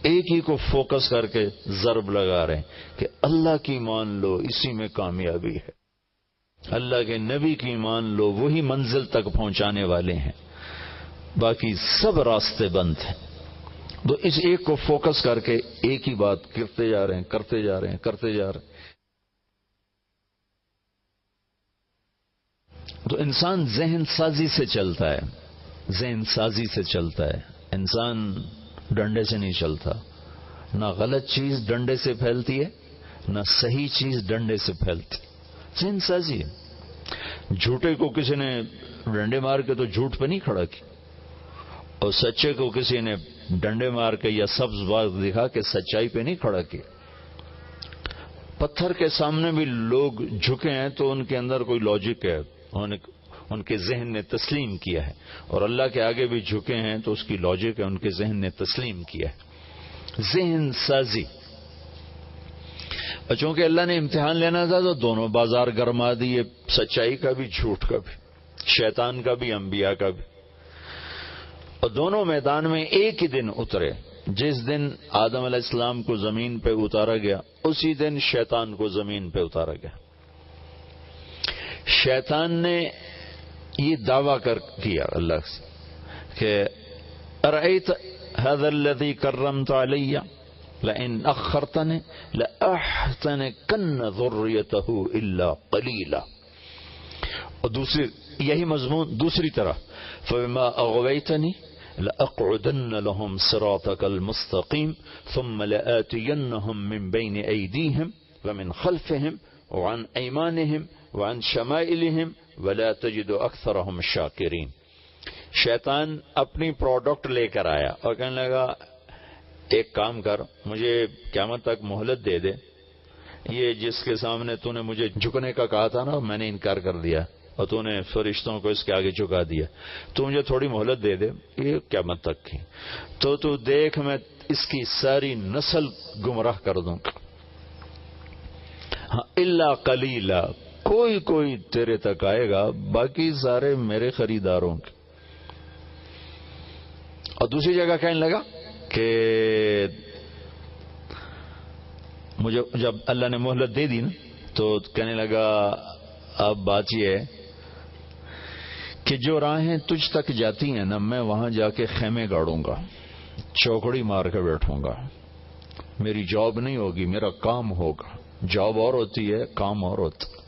ایک ہی کو فوکس کر کے ضرب لگا رہے ہیں کہ اللہ کی مان لو، اسی میں کامیابی ہے، اللہ کے نبی کی مان لو، وہی منزل تک پہنچانے والے ہیں، باقی سب راستے بند ہیں۔ تو اس ایک کو فوکس کر کے ایک ہی بات کرتے جا رہے ہیں، کرتے جا رہے ہیں، کرتے جا رہے ہیں۔ تو انسان ذہن سازی سے چلتا ہے، ذہن سازی سے چلتا ہے، انسان ڈنڈے سے نہیں چلتا۔ نہ غلط چیز ڈنڈے سے پھیلتی ہے، نہ صحیح چیز ڈنڈے سے پھیلتی، ذہن سازی ہے۔ جھوٹے کو کسی نے ڈنڈے مار کے تو جھوٹ پہ نہیں کھڑا کیا، اور سچے کو کسی نے ڈنڈے مار کے یا سبز بات دکھا کے سچائی پہ نہیں کھڑا کیا۔ پتھر کے سامنے بھی لوگ جھکے ہیں تو ان کے اندر کوئی لاجک ہے، ان کے ذہن نے تسلیم کیا ہے، اور اللہ کے آگے بھی جھکے ہیں تو اس کی لاجک ہے، ان کے ذہن نے تسلیم کیا ہے۔ ذہن سازی۔ اور چونکہ اللہ نے امتحان لینا تھا تو دونوں بازار گرما دیے، سچائی کا بھی جھوٹ کا بھی، شیطان کا بھی انبیاء کا بھی، اور دونوں میدان میں ایک ہی دن اترے۔ جس دن آدم علیہ السلام کو زمین پہ اتارا گیا اسی دن شیطان کو زمین پہ اتارا گیا۔ شیطان نے یہ دعویٰ کیا اللہ سے کہ ارأیت هذا الذی کرمت علی لئن اخرتنی لأحتنکن ذریته الا قلیلا۔ اور دوسری یہی مضمون دوسری طرح فبما اغویتنی لأقعدن لهم صراطك المستقیم ثم لآتینهم من بین ایدیهم ومن خلفهم وعن ایمانهم وعن شمائلهم ولا تجد اکثرهم شاکرین۔ شیطان اپنی پروڈکٹ لے کر آیا اور کہنے لگا ایک کام کر، مجھے قیامت تک مہلت دے دے، یہ جس کے سامنے تو نے مجھے جھکنے کا کہا تھا نا، میں نے انکار کر دیا اور تو نے فرشتوں کو اس کے آگے جھکا دیا، تو مجھے تھوڑی مہلت دے دے، یہ قیامت تک کی، تو دیکھ میں اس کی ساری نسل گمراہ کر دوں گا، ہاں الا قلیلا، کوئی تیرے تک آئے گا، باقی سارے میرے خریداروں کے۔ اور دوسری جگہ کہنے لگا کہ مجھے جب اللہ نے مہلت دے دی نا تو کہنے لگا اب بات یہ ہے کہ جو راہیں تجھ تک جاتی ہیں نا، میں وہاں جا کے خیمے گاڑوں گا، چوکڑی مار کے بیٹھوں گا، میری جاب نہیں ہوگی، میرا کام ہوگا۔ جاب اور ہوتی ہے، کام اور ہوتا ہے۔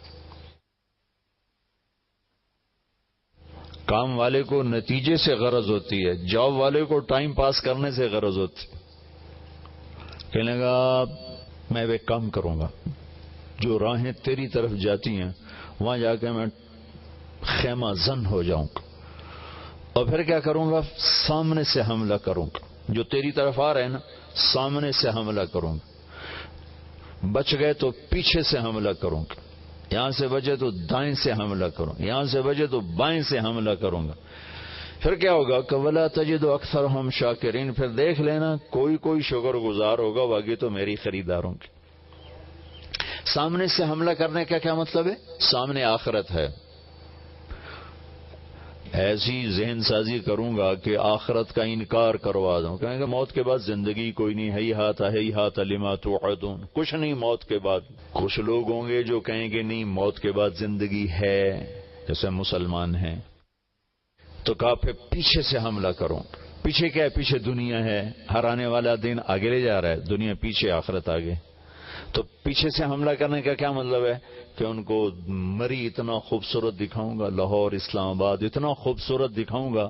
کام والے کو نتیجے سے غرض ہوتی ہے، جاب والے کو ٹائم پاس کرنے سے غرض ہوتی ہے۔ کہنے لگا میں ایک کام کروں گا، جو راہیں تیری طرف جاتی ہیں وہاں جا کے میں خیمہ زن ہو جاؤں گا، اور پھر کیا کروں گا، سامنے سے حملہ کروں گا، جو تیری طرف آ رہے ہیں نا سامنے سے حملہ کروں گا، بچ گئے تو پیچھے سے حملہ کروں گا، یہاں سے بچے تو دائیں سے حملہ کروں، یہاں سے بچے تو بائیں سے حملہ کروں گا۔ پھر کیا ہوگا کہ وَلَا تَجِدُ أَكْثَرَهُمْ شَاكِرِينَ، پھر دیکھ لینا کوئی شکر گزار ہوگا، باقی تو میری خریداروں کی۔ سامنے سے حملہ کرنے کا کیا مطلب ہے؟ سامنے آخرت ہے، ایسی ذہن سازی کروں گا کہ آخرت کا انکار کروا دوں، کہیں گے موت کے بعد زندگی کوئی نہیں، ہیہات لما توعدون، کچھ نہیں موت کے بعد۔ کچھ لوگ ہوں گے جو کہیں گے نہیں موت کے بعد زندگی ہے، جیسے مسلمان ہیں، تو کہا پھر پیچھے سے حملہ کروں۔ پیچھے کیا ہے؟ پیچھے دنیا ہے، ہر آنے والا دن آگے لے جا رہا ہے، دنیا پیچھے آخرت آگے۔ تو پیچھے سے حملہ کرنے کا کیا مطلب ہے کہ ان کو مری اتنا خوبصورت دکھاؤں گا، لاہور اسلام آباد اتنا خوبصورت دکھاؤں گا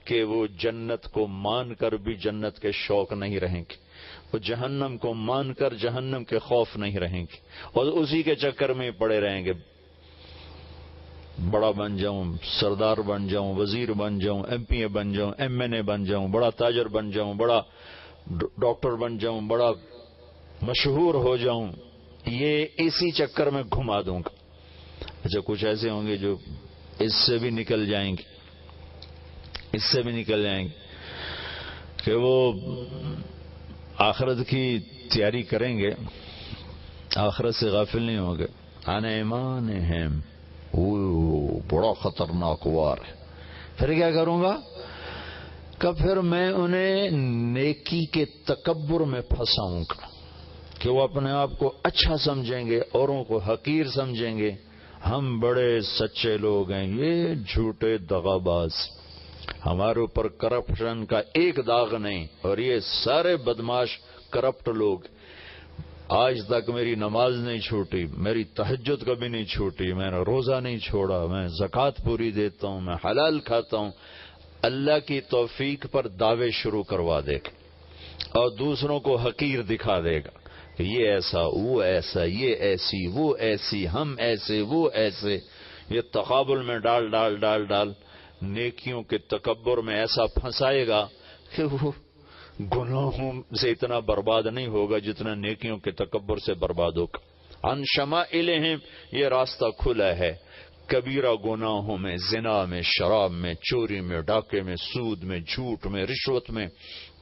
کہ وہ جنت کو مان کر بھی جنت کے شوق نہیں رہیں گے، وہ جہنم کو مان کر جہنم کے خوف نہیں رہیں گے، اور اسی کے چکر میں پڑے رہیں گے، بڑا بن جاؤں، سردار بن جاؤں، وزیر بن جاؤں، ایم پی اے بن جاؤں، ایم این اے بن جاؤں، بڑا تاجر بن جاؤں، بڑا ڈاکٹر بن جاؤں، بڑا مشہور ہو جاؤں، یہ اسی چکر میں گھما دوں گا۔ اچھا کچھ ایسے ہوں گے جو اس سے بھی نکل جائیں گے، اس سے بھی نکل جائیں گے کہ وہ آخرت کی تیاری کریں گے، آخرت سے غافل نہیں ہوں گے۔ عن ایمانہم، بڑا خطرناک وار ہے۔ پھر کیا کروں گا؟ کہ پھر میں انہیں نیکی کے تکبر میں پھنساؤں گا کہ وہ اپنے آپ کو اچھا سمجھیں گے، اوروں کو حقیر سمجھیں گے، ہم بڑے سچے لوگ ہیں، یہ جھوٹے دغاباز، ہمارے اوپر کرپشن کا ایک داغ نہیں، اور یہ سارے بدماش کرپٹ لوگ۔ آج تک میری نماز نہیں چھوٹی، میری تہجد کبھی نہیں چھوٹی، میں نے روزہ نہیں چھوڑا، میں زکوٰۃ پوری دیتا ہوں، میں حلال کھاتا ہوں۔ اللہ کی توفیق پر دعوے شروع کروا دے گا اور دوسروں کو حقیر دکھا دے گا کہ یہ ایسا، وہ ایسا، یہ ایسی، وہ ایسی، ہم ایسے، وہ ایسے، یہ تقابل میں ڈال ڈال ڈال ڈال نیکیوں کے تکبر میں ایسا پھنسائے گا کہ وہ گناہوں سے اتنا برباد نہیں ہوگا جتنا نیکیوں کے تکبر سے برباد ہوگا۔ عن شمائلہم، یہ راستہ کھلا ہے کبیرہ گناہوں میں، زنا میں، شراب میں، چوری میں، ڈاکے میں، سود میں، جھوٹ میں، رشوت میں،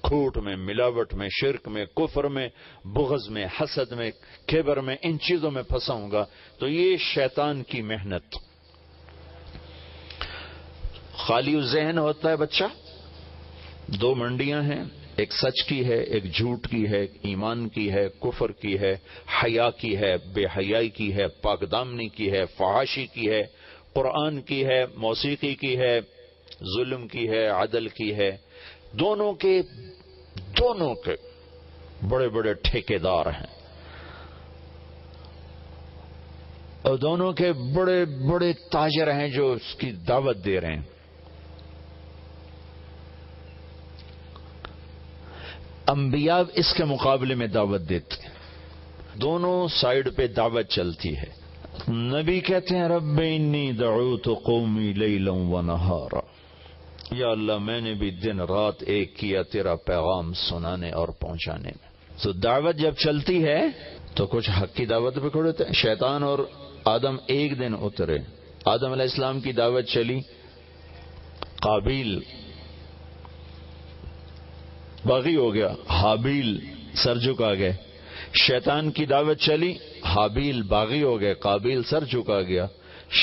کھوٹ میں، ملاوٹ میں، شرک میں، کفر میں، بغض میں، حسد میں، کبر میں، ان چیزوں میں پھنساؤں گا۔ تو یہ شیطان کی محنت۔ خالی ذہن ہوتا ہے بچہ، دو منڈیاں ہیں، ایک سچ کی ہے، ایک جھوٹ کی ہے، ایمان کی ہے، کفر کی ہے، حیا کی ہے، بے حیائی کی ہے، پاک دامنی کی ہے، فحاشی کی ہے، قرآن کی ہے، موسیقی کی ہے، ظلم کی ہے، عدل کی ہے۔ دونوں کے بڑے بڑے ٹھیکیدار ہیں اور دونوں کے بڑے بڑے تاجر ہیں جو اس کی دعوت دے رہے ہیں۔ انبیاء اس کے مقابلے میں دعوت دیتے ہیں، دونوں سائیڈ پہ دعوت چلتی ہے۔ نبی کہتے ہیں رب انی دعوت قومی لیلا ونہارا، یا اللہ میں نے بھی دن رات ایک کیا تیرا پیغام سنانے اور پہنچانے میں۔ تو دعوت جب چلتی ہے تو کچھ حق کی دعوت پہ کھڑے ہوتے ہیں۔ شیطان اور آدم ایک دن اترے، آدم علیہ السلام کی دعوت چلی، قابیل باغی ہو گیا، حابیل سر جھکا گئے۔ شیطان کی دعوت چلی، حابیل باغی ہو گئے، قابیل سر جھکا گیا۔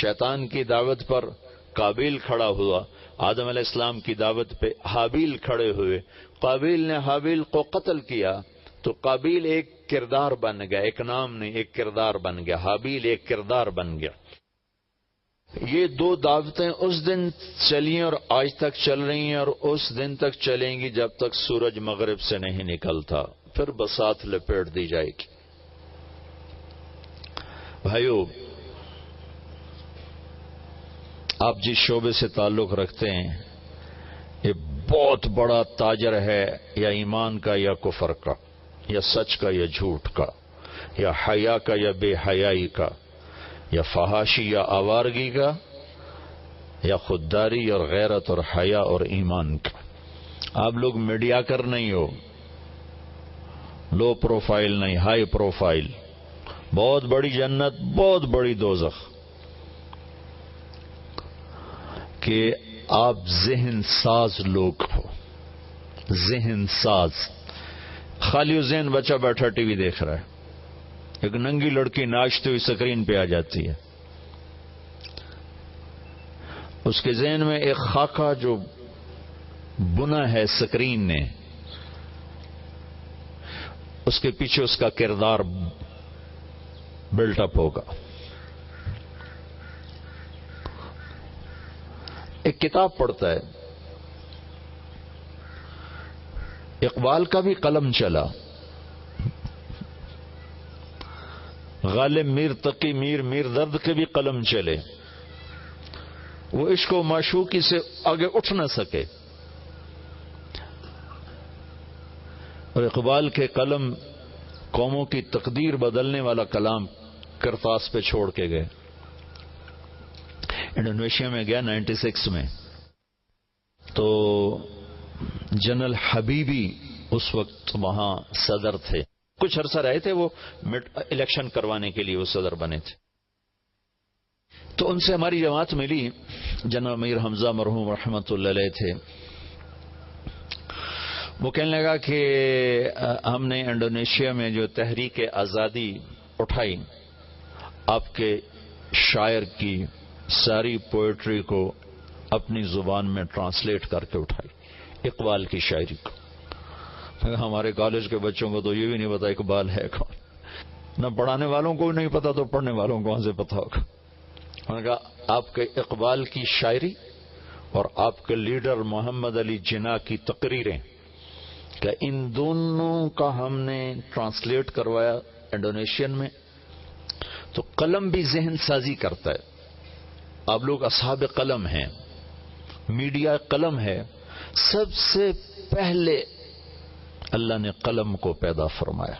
شیطان کی دعوت پر قابیل کھڑا ہوا، آدم علیہ السلام کی دعوت پہ حابیل کھڑے ہوئے۔ قابیل نے حابیل کو قتل کیا تو قابیل ایک کردار بن گیا، ایک نام نہیں، ایک کردار بن گیا، حابیل ایک کردار بن گیا۔ یہ دو دعوتیں اس دن چلی اور آج تک چل رہی ہیں، اور اس دن تک چلیں گی جب تک سورج مغرب سے نہیں نکلتا، پھر بساط لپیٹ دی جائے گی۔ بھائیو، آپ جس شعبے سے تعلق رکھتے ہیں یہ بہت بڑا تاجر ہے، یا ایمان کا یا کفر کا، یا سچ کا یا جھوٹ کا، یا حیا کا یا بے حیائی کا، یا فحاشی یا آوارگی کا، یا خودداری اور غیرت اور حیا اور ایمان کا۔ آپ لوگ میڈیا کر نہیں ہو، لو پروفائل نہیں، ہائی پروفائل، بہت بڑی جنت، بہت بڑی دوزخ، کہ آپ ذہن ساز لوگ ہو، ذہن ساز۔ خالی ذہن بچہ بیٹھا ٹی وی دیکھ رہا ہے، ایک ننگی لڑکی ناچتی ہوئی سکرین پہ آ جاتی ہے، اس کے ذہن میں ایک خاکہ جو بنا ہے سکرین نے، اس کے پیچھے اس کا کردار بلٹ اپ ہوگا۔ ایک کتاب پڑھتا ہے، اقبال کا بھی قلم چلا، غالب میر تقی میر درد کے بھی قلم چلے، وہ عشق و معشوقی سے آگے اٹھ نہ سکے، اور اقبال کے قلم قوموں کی تقدیر بدلنے والا کلام کرتاس پہ چھوڑ کے گئے۔ انڈونیشیا میں گیا 96 میں، تو جنرل حبیبی اس وقت وہاں صدر تھے، کچھ عرصہ رہے تھے، وہ الیکشن کروانے کے لیے وہ صدر بنے تھے۔ تو ان سے ہماری جماعت ملی، جنرل امیر حمزہ مرحوم رحمت اللہ علیہ تھے۔ وہ کہنے لگا کہ ہم نے انڈونیشیا میں جو تحریک آزادی اٹھائی، آپ کے شاعر کی ساری پوئٹری کو اپنی زبان میں ٹرانسلیٹ کر کے اٹھائی، اقبال کی شاعری کو. ہمارے کالج کے بچوں کو تو یہ بھی نہیں پتا اقبال ہے کون. نہ پڑھانے والوں کو نہیں پتا تو پڑھنے والوں کو کہاں سے پتا ہوگا. انہوں نے کہا آپ کے اقبال کی شاعری اور آپ کے لیڈر محمد علی جناح کی تقریریں، کہ ان دونوں کا ہم نے ٹرانسلیٹ کروایا انڈونیشین میں، تو قلم بھی ذہن سازی کرتا ہے. آپ لوگ اصحاب قلم ہیں، میڈیا قلم ہے. سب سے پہلے اللہ نے قلم کو پیدا فرمایا.